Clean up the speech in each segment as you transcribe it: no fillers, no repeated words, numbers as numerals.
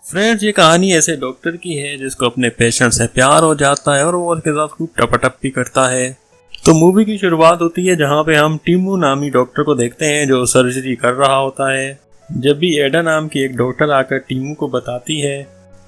Friends, ये कहानी ऐसे डॉक्टर की है जिसको अपने पेशेंट से प्यार हो जाता है और वो उसके साथ खूब टपाटप भी करता है। तो मूवी की शुरुआत होती है जहाँ पे हम टिमू नामी डॉक्टर को देखते हैं जो सर्जरी कर रहा होता है। जब भी एडा नाम की एक डॉक्टर आकर टिमू को बताती है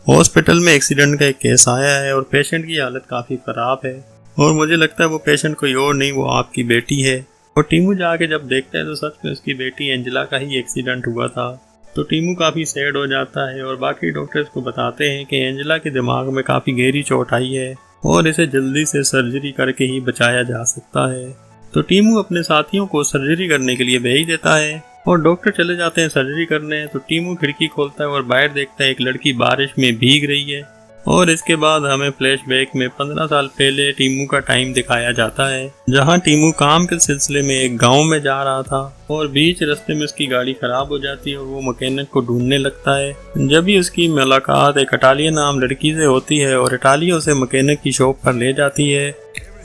हॉस्पिटल में एक्सीडेंट का एक केस आया है और पेशेंट की हालत काफ़ी ख़राब है और मुझे लगता है वो पेशेंट कोई और नहीं, वो आपकी बेटी है। और टिमू जाके जब देखता है तो सच में उसकी बेटी एंजेला का ही एक्सीडेंट हुआ था। तो टिमू काफ़ी सैड हो जाता है और बाकी डॉक्टर्स को बताते हैं कि एंजेला के दिमाग में काफ़ी गहरी चोट आई है और इसे जल्दी से सर्जरी करके ही बचाया जा सकता है। तो टिमू अपने साथियों को सर्जरी करने के लिए भेज देता है और डॉक्टर चले जाते हैं सर्जरी करने। तो टिमू खिड़की खोलता है और बाहर देखता है एक लड़की बारिश में भीग रही है। और इसके बाद हमें फ्लैशबैक में 15 साल पहले टिमू का टाइम दिखाया जाता है जहां टिमू काम के सिलसिले में एक गांव में जा रहा था और बीच रास्ते में उसकी गाड़ी खराब हो जाती है और वो मैकेनिक को ढूंढने लगता है। जब भी उसकी मुलाकात एक इटालिया नाम लड़की से होती है और इटालिया उसे मैकेनिक की शॉप पर ले जाती है,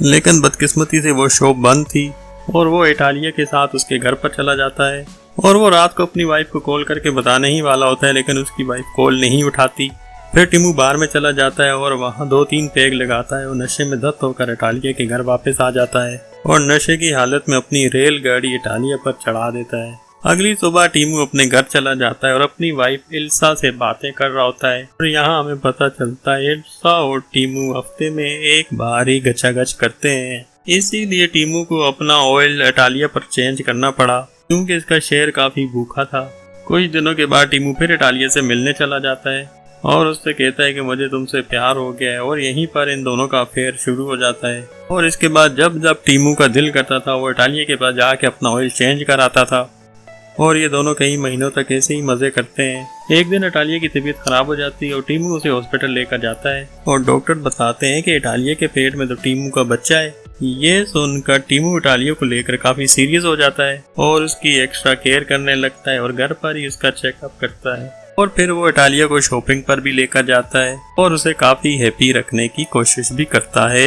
लेकिन बदकिस्मती से वो शॉप बंद थी और वो इटालिया के साथ उसके घर पर चला जाता है। और वो रात को अपनी वाइफ को कॉल करके बताने ही वाला होता है, लेकिन उसकी वाइफ कॉल नहीं उठाती। फिर टिमू बार में चला जाता है और वहाँ 2-3 पैग लगाता है और नशे में धत होकर इटालिया के घर वापस आ जाता है और नशे की हालत में अपनी रेलगाड़ी इटालिया पर चढ़ा देता है। अगली सुबह टिमू अपने घर चला जाता है और अपनी वाइफ इल्सा से बातें कर रहा होता है और यहाँ हमें पता चलता है इल्सा और टिमू हफ्ते में एक बार ही गचागच करते हैं। इसीलिए टिमू को अपना ऑयल इटालिया पर चेंज करना पड़ा क्योंकि इसका शेर काफी भूखा था। कुछ दिनों के बाद टिमू फिर इटालिया से मिलने चला जाता है और उससे कहता है कि मुझे तुमसे प्यार हो गया है और यहीं पर इन दोनों का अफेयर शुरू हो जाता है। और इसके बाद जब जब टिमू का दिल करता था वो इटालिया के पास जाके अपना ऑयल चेंज कराता था और ये दोनों कई महीनों तक ऐसे ही मजे करते हैं। एक दिन इटालिया की तबीयत खराब हो जाती है और टिमू उसे हॉस्पिटल लेकर जाता है और डॉक्टर बताते हैं कि इटालिया के पेट में तो टिमू का बच्चा है। ये सुनकर टिमू इटालिया को लेकर काफी सीरियस हो जाता है और उसकी एक्स्ट्रा केयर करने लगता है और घर पर ही उसका चेकअप करता है। और फिर वो इटालिया को शॉपिंग पर भी लेकर जाता है और उसे काफी हैप्पी रखने की कोशिश भी करता है।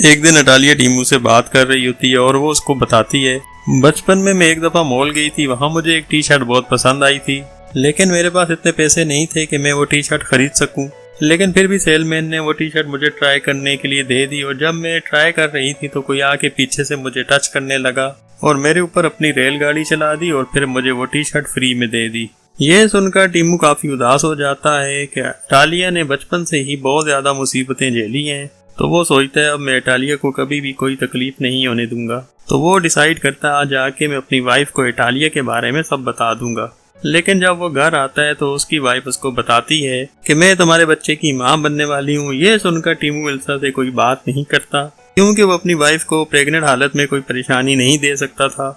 एक दिन इटालिया टिमू से बात कर रही होती है और वो उसको बताती है, बचपन में मैं एक दफा मॉल गई थी, वहाँ मुझे एक टी शर्ट बहुत पसंद आई थी, लेकिन मेरे पास इतने पैसे नहीं थे कि मैं वो टी शर्ट खरीद सकूं। लेकिन फिर भी सेलमैन ने वो टी शर्ट मुझे ट्राई करने के लिए दे दी और जब मैं ट्राई कर रही थी तो कोई आके पीछे से मुझे टच करने लगा और मेरे ऊपर अपनी रेलगाड़ी चला दी और फिर मुझे वो टी शर्ट फ्री में दे दी। ये सुनकर टिमू काफी उदास हो जाता है कि इटालिया ने बचपन से ही बहुत ज्यादा मुसीबतें झेली हैं, तो वो सोचता है अब मैं इटालिया को कभी भी कोई तकलीफ नहीं होने दूंगा। तो वो डिसाइड करता है आज आके मैं अपनी वाइफ को इटालिया के बारे में सब बता दूंगा। लेकिन जब वो घर आता है तो उसकी वाइफ उसको बताती है कि मैं तुम्हारे बच्चे की माँ बनने वाली हूँ। ये सुनकर टिमू इल्सा से कोई बात नहीं करता क्योंकि वो अपनी वाइफ को प्रेग्नेंट हालत में कोई परेशानी नहीं दे सकता था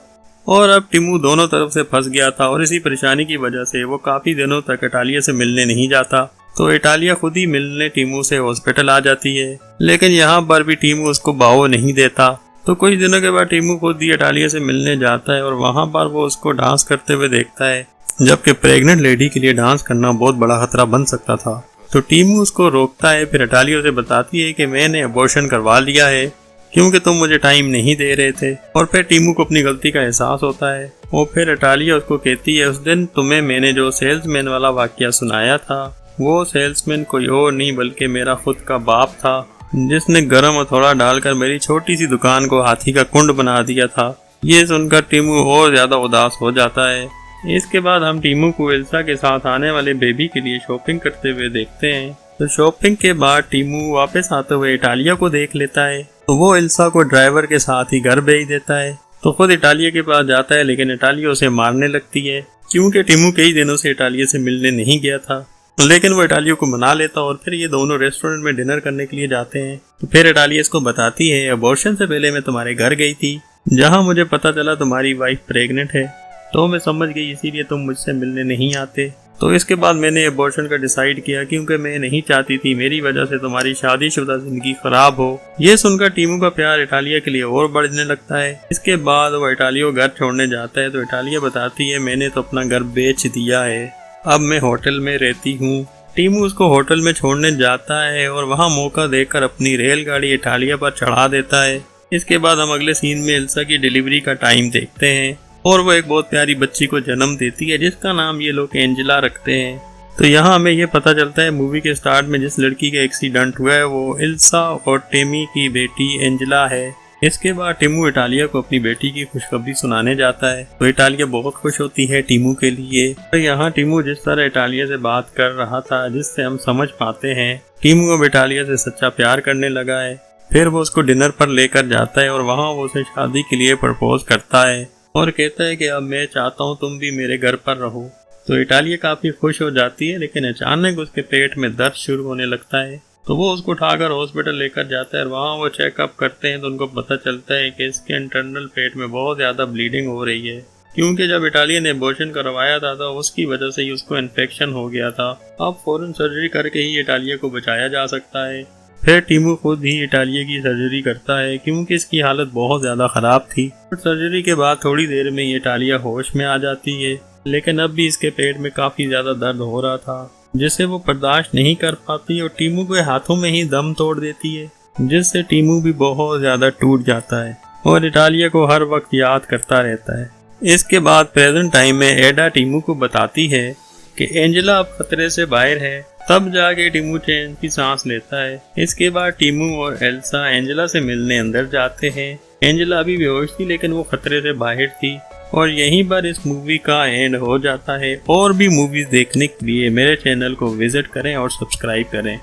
और अब टिमू दोनों तरफ से फंस गया था और इसी परेशानी की वजह से वो काफी दिनों तक इटालिया से मिलने नहीं जाता। तो इटालिया खुद ही मिलने टिमू से हॉस्पिटल आ जाती है, लेकिन यहाँ पर भी टिमू उसको बाहो नहीं देता। तो कुछ दिनों के बाद टिमू खुद ही इटालिया से मिलने जाता है और वहाँ पर वो उसको डांस करते हुए देखता है, जबकि प्रेग्नेंट लेडी के लिए डांस करना बहुत बड़ा खतरा बन सकता था। तो टिमू उसको रोकता है, फिर इटालिया उसे बताती है कि मैंने अबॉर्शन करवा लिया है क्योंकि तुम मुझे टाइम नहीं दे रहे थे। और फिर टिमू को अपनी गलती का एहसास होता है और फिर इटालिया उसको कहती है, उस दिन तुम्हें मैंने जो सेल्समैन वाला वाकया सुनाया था वो सेल्समैन कोई और नहीं बल्कि मेरा खुद का बाप था जिसने गरम हथौड़ा डालकर मेरी छोटी सी दुकान को हाथी का कुंड बना दिया था। ये सुनकर टिमू और ज्यादा उदास हो जाता है। इसके बाद हम टिमू को इल्सा के साथ आने वाले बेबी के लिए शॉपिंग करते हुए देखते हैं। तो शॉपिंग के बाद टिमू वापस आते हुए इटालिया को देख लेता है तो वो इल्सा को ड्राइवर के साथ ही घर भेज देता है। तो खुद इटालिया के पास जाता है, लेकिन इटालिया उसे मारने लगती है क्योंकि टिमू कई दिनों से इटालिया से मिलने नहीं गया था। लेकिन वो इटालिया को मना लेता और फिर ये दोनों रेस्टोरेंट में डिनर करने के लिए जाते हैं। तो फिर इटालिया इसको बताती है, अबॉर्शन से पहले मैं तुम्हारे घर गई थी जहाँ मुझे पता चला तुम्हारी वाइफ प्रेग्नेंट है, तो मैं समझ गई इसीलिए तुम मुझसे मिलने नहीं आते। तो इसके बाद मैंने अबॉर्शन का डिसाइड किया क्योंकि मैं नहीं चाहती थी मेरी वजह से तुम्हारी शादीशुदा जिंदगी खराब हो। ये सुनकर टिमू का प्यार इटालिया के लिए और बढ़ने लगता है। इसके बाद वो इटालिया घर छोड़ने जाता है तो इटालिया बताती है, मैंने तो अपना घर बेच दिया है, अब मैं होटल में रहती हूँ। टिमू उसको होटल में छोड़ने जाता है और वहाँ मौका देकर अपनी रेलगाड़ी इटालिया पर चढ़ा देता है। इसके बाद हम अगले सीन में इल्सा की डिलीवरी का टाइम देखते हैं और वो एक बहुत प्यारी बच्ची को जन्म देती है जिसका नाम ये लोग एंजेला रखते हैं। तो यहाँ हमें ये पता चलता है मूवी के स्टार्ट में जिस लड़की का एक्सीडेंट हुआ है वो इल्सा और टेमी की बेटी एंजेला है। इसके बाद टीमू इटालिया को अपनी बेटी की खुशखबरी सुनाने जाता है तो इटालिया बहुत खुश होती है टीमू के लिए। तो यहाँ टीमू जिस तरह इटालिया से बात कर रहा था जिससे हम समझ पाते हैं टीमू अब इटालिया से सच्चा प्यार करने लगा है। फिर वो उसको डिनर पर लेकर जाता है और वहाँ वो उसे शादी के लिए प्रपोज करता है और कहता है कि अब मैं चाहता हूँ तुम भी मेरे घर पर रहो। तो इटालिया काफी खुश हो जाती है, लेकिन अचानक उसके पेट में दर्द शुरू होने लगता है तो वो उसको उठाकर हॉस्पिटल लेकर जाता है और वहाँ वो चेकअप करते हैं तो उनको पता चलता है कि इसके इंटरनल पेट में बहुत ज़्यादा ब्लीडिंग हो रही है, क्योंकि जब इटालिया ने एबॉर्शन करवाया था तो उसकी वजह से ही उसको इन्फेक्शन हो गया था। अब फौरन सर्जरी करके ही इटालिया को बचाया जा सकता है। फिर टीमू खुद ही इटालिया की सर्जरी करता है क्योंकि इसकी हालत बहुत ज़्यादा ख़राब थी। सर्जरी के बाद थोड़ी देर में ही इटालिया होश में आ जाती है, लेकिन अब भी इसके पेट में काफ़ी ज़्यादा दर्द हो रहा था जिसे वो बर्दाश्त नहीं कर पाती और टीमू के हाथों में ही दम तोड़ देती है, जिससे टीमू भी बहुत ज़्यादा टूट जाता है और इटालिया को हर वक्त याद करता रहता है। इसके बाद प्रेजेंट टाइम में एडा टीमू को बताती है कि एंजेला अब खतरे से बाहर है, तब जाके टीमू चैन की सांस लेता है। इसके बाद टीमू और एल्सा एंजेला से मिलने अंदर जाते हैं। एंजेला अभी बेहोश थी लेकिन वो खतरे से बाहर थी और यहीं पर इस मूवी का एंड हो जाता है। और भी मूवीज देखने के लिए मेरे चैनल को विजिट करें और सब्सक्राइब करें।